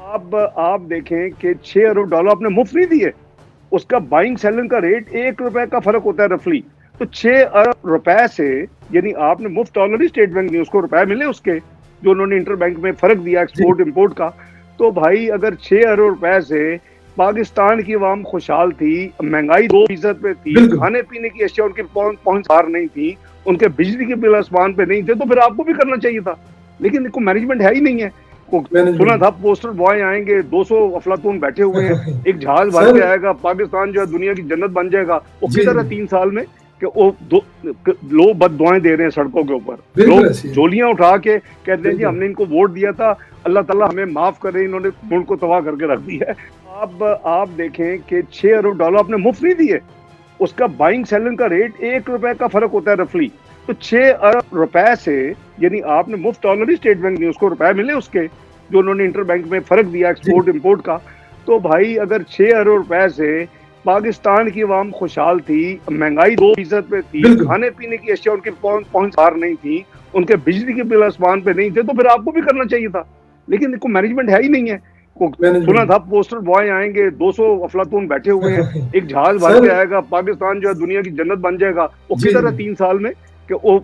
अब आप देखें कि $6 आपने मुफ्त नहीं दिए, उसका बाइंग सेलिंग का रेट ₹1 का फर्क होता है रफली। तो ₹6 अरब से, यानी आपने मुफ्त डॉलर ही स्टेट बैंक नहीं, उसको रुपए मिले उसके, जो उन्होंने इंटर बैंक में फर्क दिया एक्सपोर्ट इम्पोर्ट का। तो भाई अगर ₹6 अरब से पाकिस्तान की आवाम खुशहाल थी, महंगाई 2% पे थी, खाने पीने की अशिया उनकी पहुंच पार नहीं थी, उनके बिजली के बिल आसमान पे नहीं थे, तो फिर आपको भी करना चाहिए था। लेकिन इनको मैनेजमेंट है ही नहीं है। सुना था पोस्टर बॉय आएंगे, 200 अफलातून बैठे हुए हैं, एक जहाज भर के आएगा, पाकिस्तान जो है दुनिया की जन्नत बन जाएगा। वो किधर है 3 साल में कि वो लोग बद दुआएं दे रहे हैं सड़कों के ऊपर, लोग झोलियां उठा के कहते हैं जी हमने इनको वोट दिया था, अल्लाह ताला हमें माफ करे, इन्होंने मुल्क को तबाह करके रख दिया है। अब आप देखें कि $6 आपने मुफ्त नहीं दिए, उसका बाइंग सेलिंग का रेट ₹1 का फर्क होता है रफली। तो $6 अरब से, यानी आपने मुफ्त डॉलर ही स्टेट बैंक नहीं, उसको रुपए मिले उसके, जो उन्होंने इंटर बैंक में फर्क दिया एक्सपोर्ट इम्पोर्ट का। तो भाई अगर $6 अरब से पाकिस्तान की आवाम खुशहाल थी, महंगाई 2% पे थी, खाने पीने की अशिया उनकी पहुंच पार नहीं थी, उनके बिजली के बिल आसमान पे नहीं थे, तो फिर आपको भी करना चाहिए था। लेकिन इनको मैनेजमेंट है ही नहीं है। सुना था पोस्टर बॉय आएंगे, 200 अफलातून बैठे हुए हैं, एक जहाज भर के आएगा, पाकिस्तान जो है दुनिया की जन्नत बन जाएगा। वो किधर है 3 साल में कि वो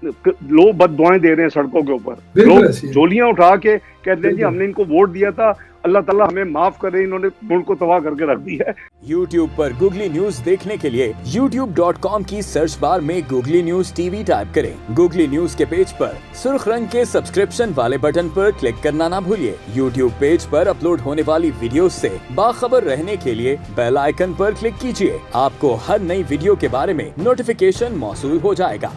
लोग बद दुआएं दे रहे हैं सड़कों के ऊपर, लोग झोलियां उठा के कहते हैं जी हमने इनको वोट दिया था, अल्लाह ताला हमें माफ करे, इन्होंने मुल्क को तबाह करके रख दिया है। YouTube पर गूगली न्यूज देखने के लिए youtube.com की सर्च बार में गूगली न्यूज टीवी टाइप करें। गूगली न्यूज के पेज पर सुर्ख रंग के सब्सक्रिप्शन वाले बटन पर क्लिक करना ना भूलिए। YouTube पेज पर अपलोड होने वाली वीडियो से बाखबर रहने के लिए बेल आइकन पर क्लिक कीजिए। आपको हर नई वीडियो के बारे में नोटिफिकेशन मौसूल हो जाएगा।